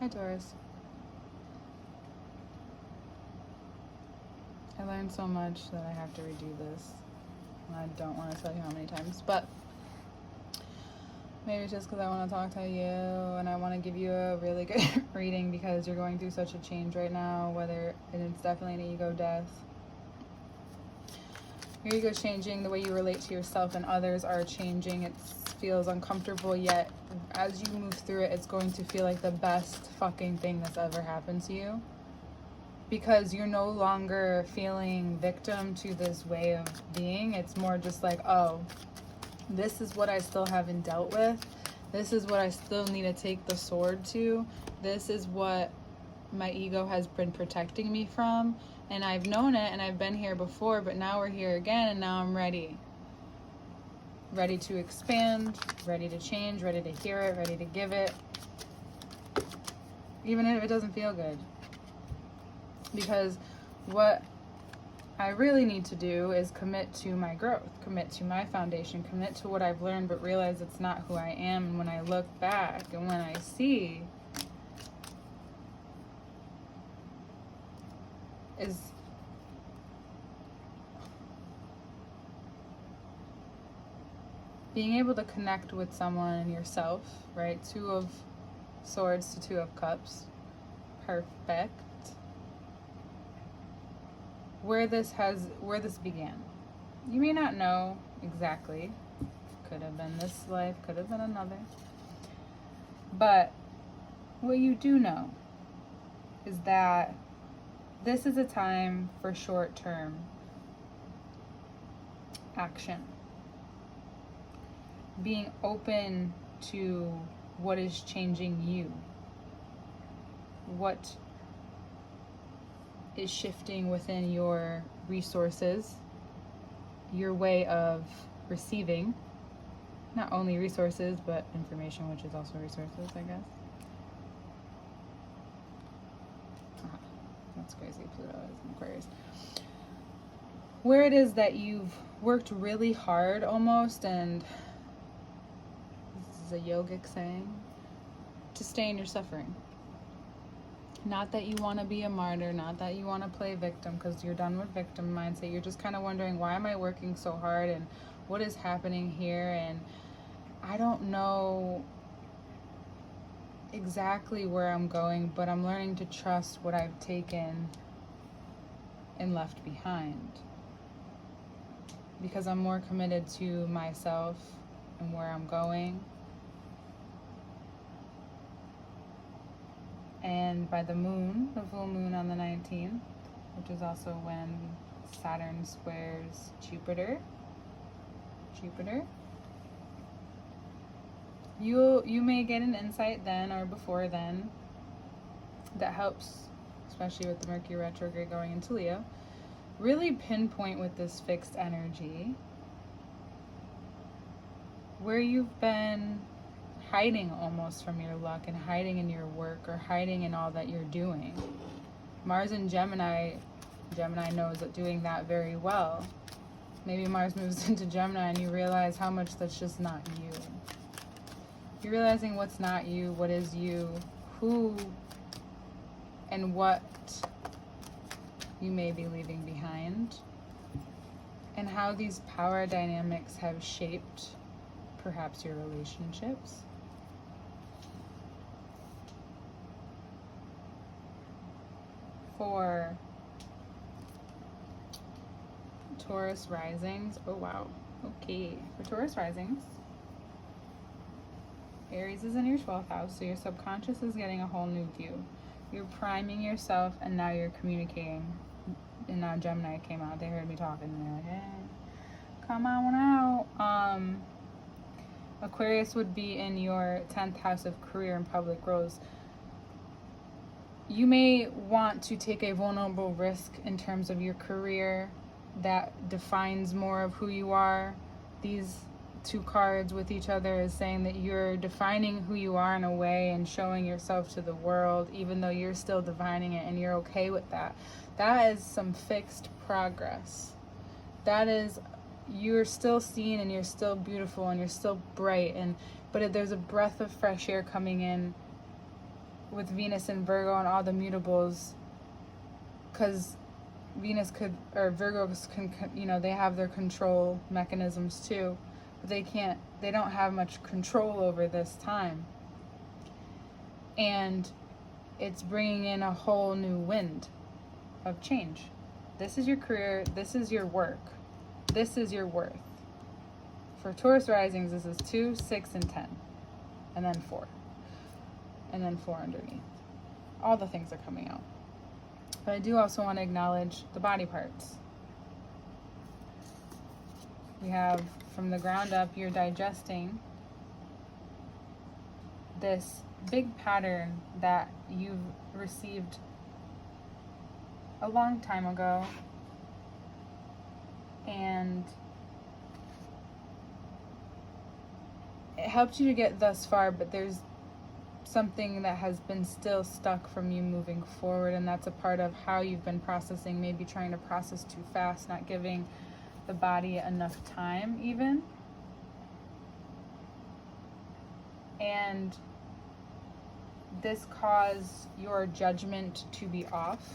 Hi, Taurus. I learned so much that I have to redo this. I don't want to tell you how many times, but maybe it's just because I want to talk to you and I want to give you a really good reading because you're going through such a change right now, and it's definitely an ego death. Your ego is changing, the way you relate to yourself and others are changing. It feels uncomfortable, yet as you move through it, it's going to feel like the best fucking thing that's ever happened to you. Because you're no longer feeling victim to this way of being. It's more just like, oh, this is what I still haven't dealt with. This is what I still need to take the sword to. This is what my ego has been protecting me from. And I've known it and I've been here before, but now we're here again and now I'm ready. Ready to expand, ready to change, ready to hear it, ready to give it. Even if it doesn't feel good. Because what I really need to do is commit to my growth, commit to my foundation, commit to what I've learned, but realize it's not who I am. And when I look back and when I see is being able to connect with someone and yourself, right? 2 of Swords to 2 of Cups. Perfect. Where this began. You may not know exactly. Could have been this life, could have been another. But what you do know is that this is a time for short-term action. Being open to what is changing you. What is shifting within your resources, your way of receiving, not only resources, but information, which is also resources, I guess. That's crazy, Pluto is in Aquarius. Where it is that you've worked really hard almost, and this is a yogic saying, to stay in your suffering. Not that you want to be a martyr, not that you want to play victim, because you're done with victim mindset. You're just kind of wondering, why am I working so hard and what is happening here? And I don't know exactly where I'm going, but I'm learning to trust what I've taken and left behind. Because I'm more committed to myself and where I'm going. And by the moon, the full moon on the 19th, which is also when Saturn squares Jupiter, you may get an insight then or before then that helps, especially with the Mercury retrograde going into Leo, really pinpoint with this fixed energy where you've been hiding almost from your luck and hiding in your work or hiding in all that you're doing. Mars in Gemini knows that doing that very well. Maybe Mars moves into Gemini and you realize how much that's just not you. You're realizing what's not you, what is you, who and what you may be leaving behind, and how these power dynamics have shaped perhaps your relationships. For Taurus risings, oh wow, okay. For Taurus risings, Aries is in your 12th house, so your subconscious is getting a whole new view. You're priming yourself and now you're communicating. And now Gemini came out, they heard me talking and they're like, hey, come on out. Aquarius would be in your 10th house of career and public roles. You may want to take a vulnerable risk in terms of your career that defines more of who you are. These 2 cards with each other is saying that you're defining who you are in a way and showing yourself to the world, even though you're still defining it and you're okay with that. That is some fixed progress. That is, you're still seen and you're still beautiful and you're still bright, but there's a breath of fresh air coming in with Venus and Virgo and all the mutables, because Venus could, or Virgos can, you know, they have their control mechanisms too, but they don't have much control over this time. And it's bringing in a whole new wind of change. This is your career, this is your work, this is your worth. For Taurus risings, this is 2, 6, and 10, and then 4, and then 4 underneath. All the things are coming out. But I do also want to acknowledge the body parts. We have, from the ground up, you're digesting this big pattern that you've received a long time ago, and it helped you to get thus far, but there's something that has been still stuck from you moving forward, and that's a part of how you've been processing, maybe trying to process too fast, not giving the body enough time even. And this caused your judgment to be off.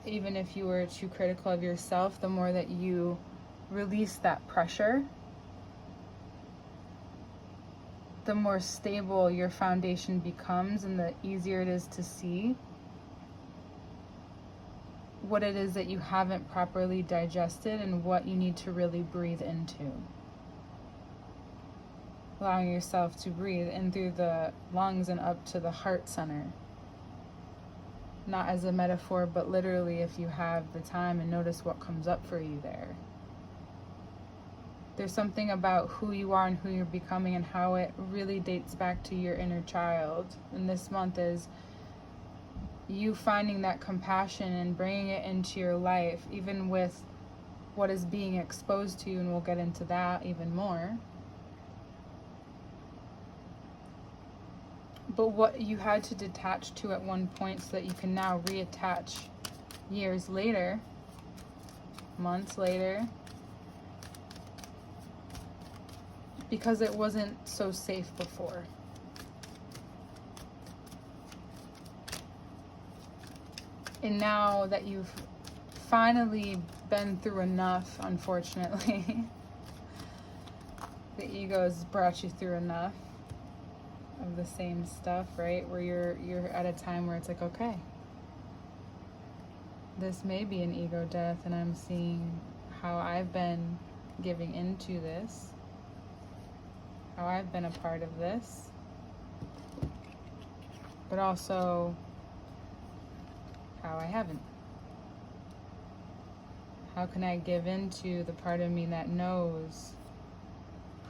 Even if you were too critical of yourself, the more that you release that pressure, the more stable your foundation becomes, and the easier it is to see what it is that you haven't properly digested and what you need to really breathe into. Allowing yourself to breathe in through the lungs and up to the heart center. Not as a metaphor, but literally, if you have the time, and notice what comes up for you there. There's something about who you are and who you're becoming and how it really dates back to your inner child. And this month is you finding that compassion and bringing it into your life, even with what is being exposed to you, and we'll get into that even more. But what you had to detach to at one point so that you can now reattach years later, months later, because it wasn't so safe before. And now that you've finally been through enough, unfortunately, the ego has brought you through enough of the same stuff, right? Where you're at a time where it's like, okay, this may be an ego death, and I'm seeing how I've been giving into this, how I've been a part of this, but also how I haven't. How can I give into the part of me that knows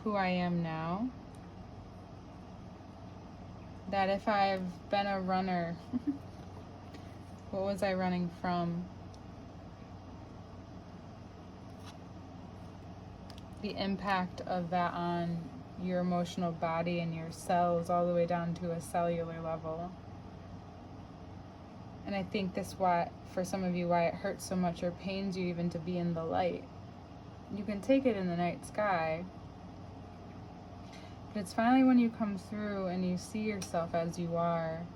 who I am now? That if I've been a runner, what was I running from? The impact of that on your emotional body and your cells, all the way down to a cellular level. And I think this why, for some of you, why it hurts so much or pains you even to be in the light. You can take it in the night sky, but it's finally when you come through and you see yourself as you are,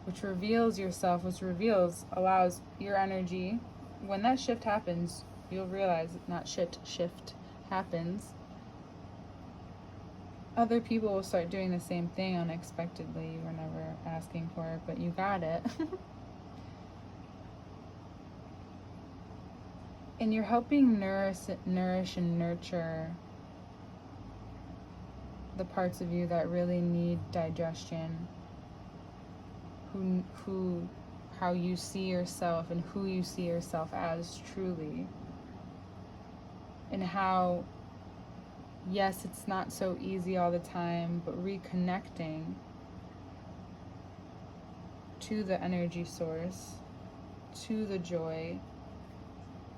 which reveals yourself, which reveals, allows your energy. When that shift happens, you'll realize, not shift happens, other people will start doing the same thing unexpectedly. You were never asking for it, but you got it. And you're helping nourish and nurture the parts of you that really need digestion. How you see yourself and who you see yourself as truly. And how, yes, it's not so easy all the time, but reconnecting to the energy source, to the joy,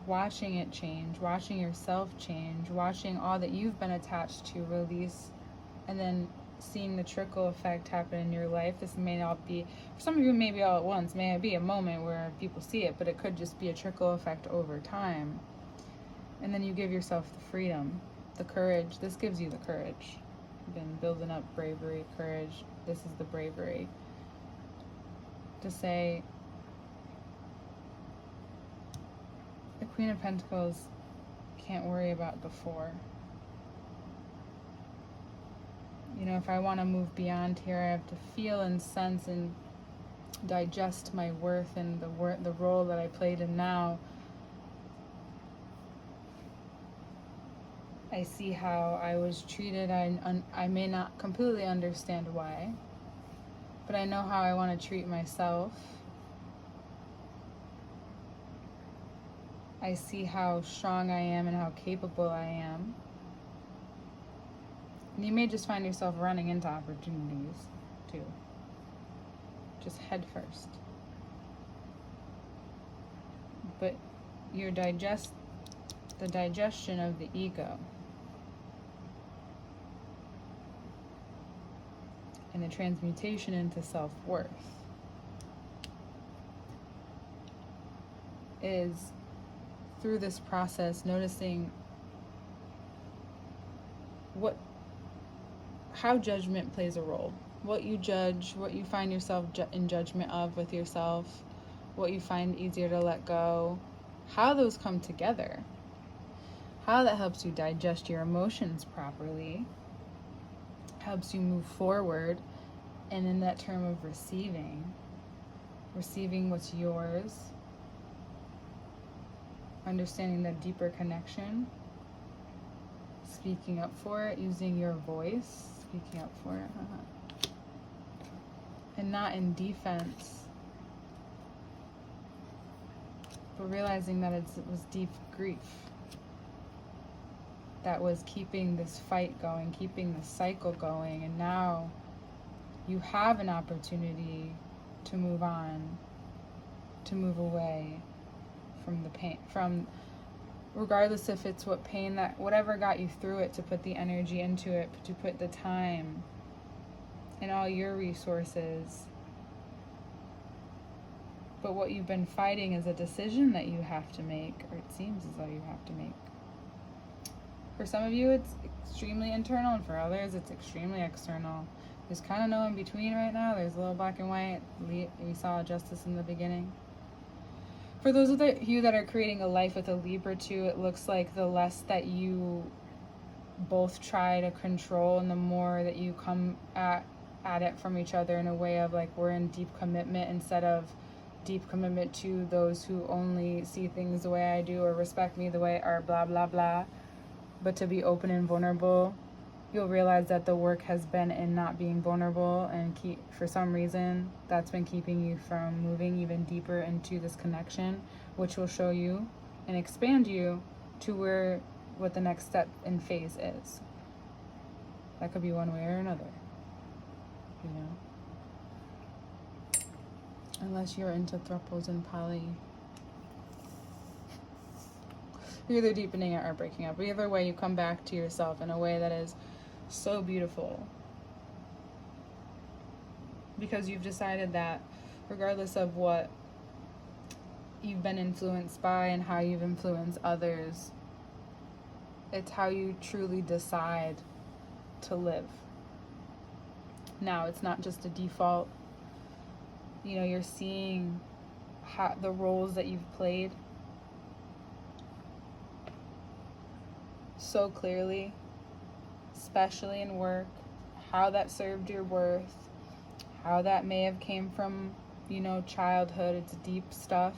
watching it change, watching yourself change, watching all that you've been attached to release, and then seeing the trickle effect happen in your life. This may not be, for some of you, maybe all at once, may be a moment where people see it, but it could just be a trickle effect over time. And then you give yourself the freedom, the courage. This gives you the courage been building up bravery, courage. This is the bravery to say, the Queen of Pentacles can't worry about the Four. You know, if I want to move beyond here, I have to feel and sense and digest my worth and the role that I played in now. I see how I was treated. I may not completely understand why, but I know how I want to treat myself. I see how strong I am and how capable I am. And you may just find yourself running into opportunities too. Just head first. But the digestion of the ego and the transmutation into self-worth is through this process noticing how judgment plays a role. What you judge, what you find yourself in judgment of with yourself, what you find easier to let go, how those come together, how that helps you digest your emotions properly, helps you move forward, and in that term of receiving what's yours, understanding that deeper connection, speaking up for it, using your voice, speaking up for it, and not in defense, but realizing that it was deep grief that was keeping this fight going, keeping the cycle going, and now you have an opportunity to move on, to move away from the pain, from regardless if it's whatever got you through it, to put the energy into it, to put the time and all your resources. But what you've been fighting is a decision that you have to make, or it seems as though you have to make. For some of you, it's extremely internal, and for others, it's extremely external. There's kind of no in between right now. There's a little black and white. We saw justice in the beginning. For those of you that are creating a life with a Libra too, it looks like the less that you both try to control and the more that you come at it from each other in a way of like, we're in deep commitment instead of deep commitment to those who only see things the way I do or respect me the way, or blah, blah, blah. But to be open and vulnerable, you'll realize that the work has been in not being vulnerable, and for some reason that's been keeping you from moving even deeper into this connection, which will show you and expand you to what the next step and phase is. That could be one way or another, you know, unless you're into thruples and poly. You're either deepening it or breaking up. But either way, you come back to yourself in a way that is so beautiful, because you've decided that regardless of what you've been influenced by and how you've influenced others, it's how you truly decide to live. Now, it's not just a default. You know, you're seeing how the roles that you've played so clearly, especially in work, how that served your worth, how that may have came from, you know, childhood. It's deep stuff.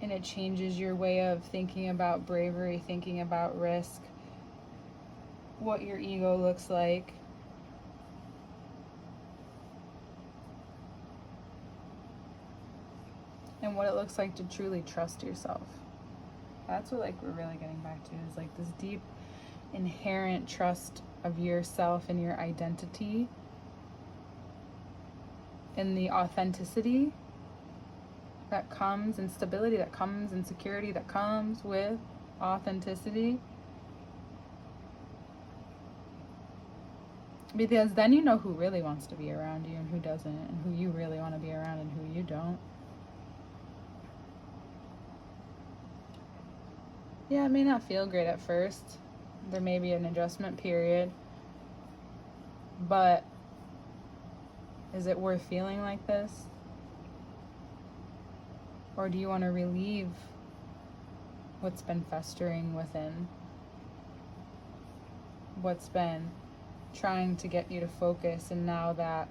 And it changes your way of thinking about bravery, thinking about risk, what your ego looks like. And what it looks like to truly trust yourself. That's what like we're really getting back to, is like this deep inherent trust of yourself and your identity, and the authenticity that comes, and stability that comes, and security that comes with authenticity. Because then you know who really wants to be around you and who doesn't, and who you really want to be around and who you don't. Yeah, it may not feel great at first. There may be an adjustment period, but is it worth feeling like this? Or do you want to relieve what's been festering within? What's been trying to get you to focus, and now that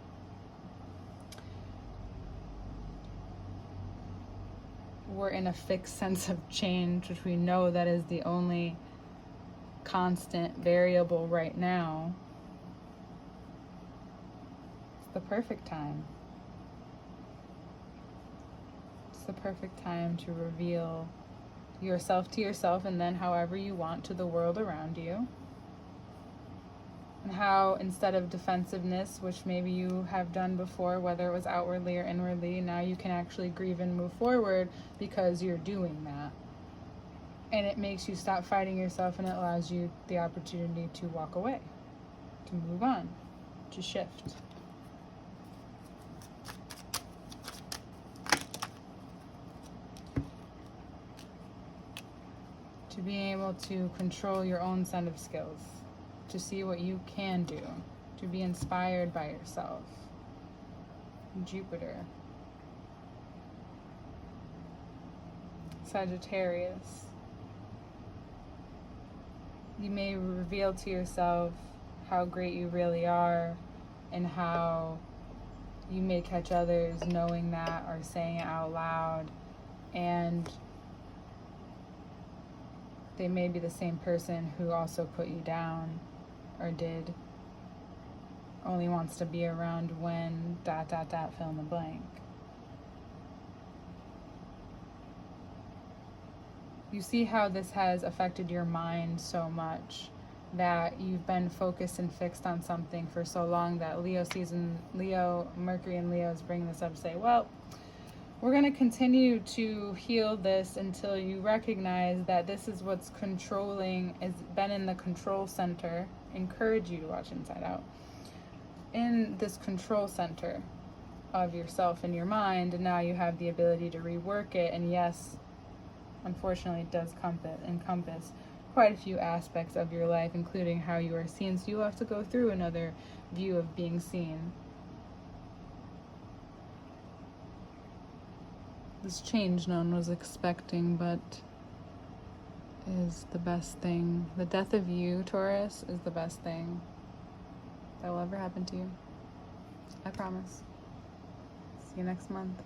we're in a fixed sense of change, which we know that is the only constant variable right now, it's the perfect time. It's the perfect time to reveal yourself to yourself, and then however you want to the world around you. And how, instead of defensiveness, which maybe you have done before, whether it was outwardly or inwardly, now you can actually grieve and move forward because you're doing that. And it makes you stop fighting yourself, and it allows you the opportunity to walk away, to move on, to shift. To be able to control your own set of skills, to see what you can do, to be inspired by yourself. Jupiter. Sagittarius. You may reveal to yourself how great you really are, and how you may catch others knowing that or saying it out loud, and they may be the same person who also put you down, or did, only wants to be around when ... fill in the blank. You see how this has affected your mind so much, that you've been focused and fixed on something for so long that Mercury and Leo is bringing this up to say, well, we're going to continue to heal this until you recognize that this is what's controlling, has been in the control center. Encourage you to watch Inside Out. In this control center of yourself and your mind, and now you have the ability to rework it. And yes, unfortunately, it does encompass quite a few aspects of your life, including how you are seen. So you have to go through another view of being seen. This change no one was expecting, but is the best thing. The death of you, Taurus, is the best thing that will ever happen to you. I promise. See you next month.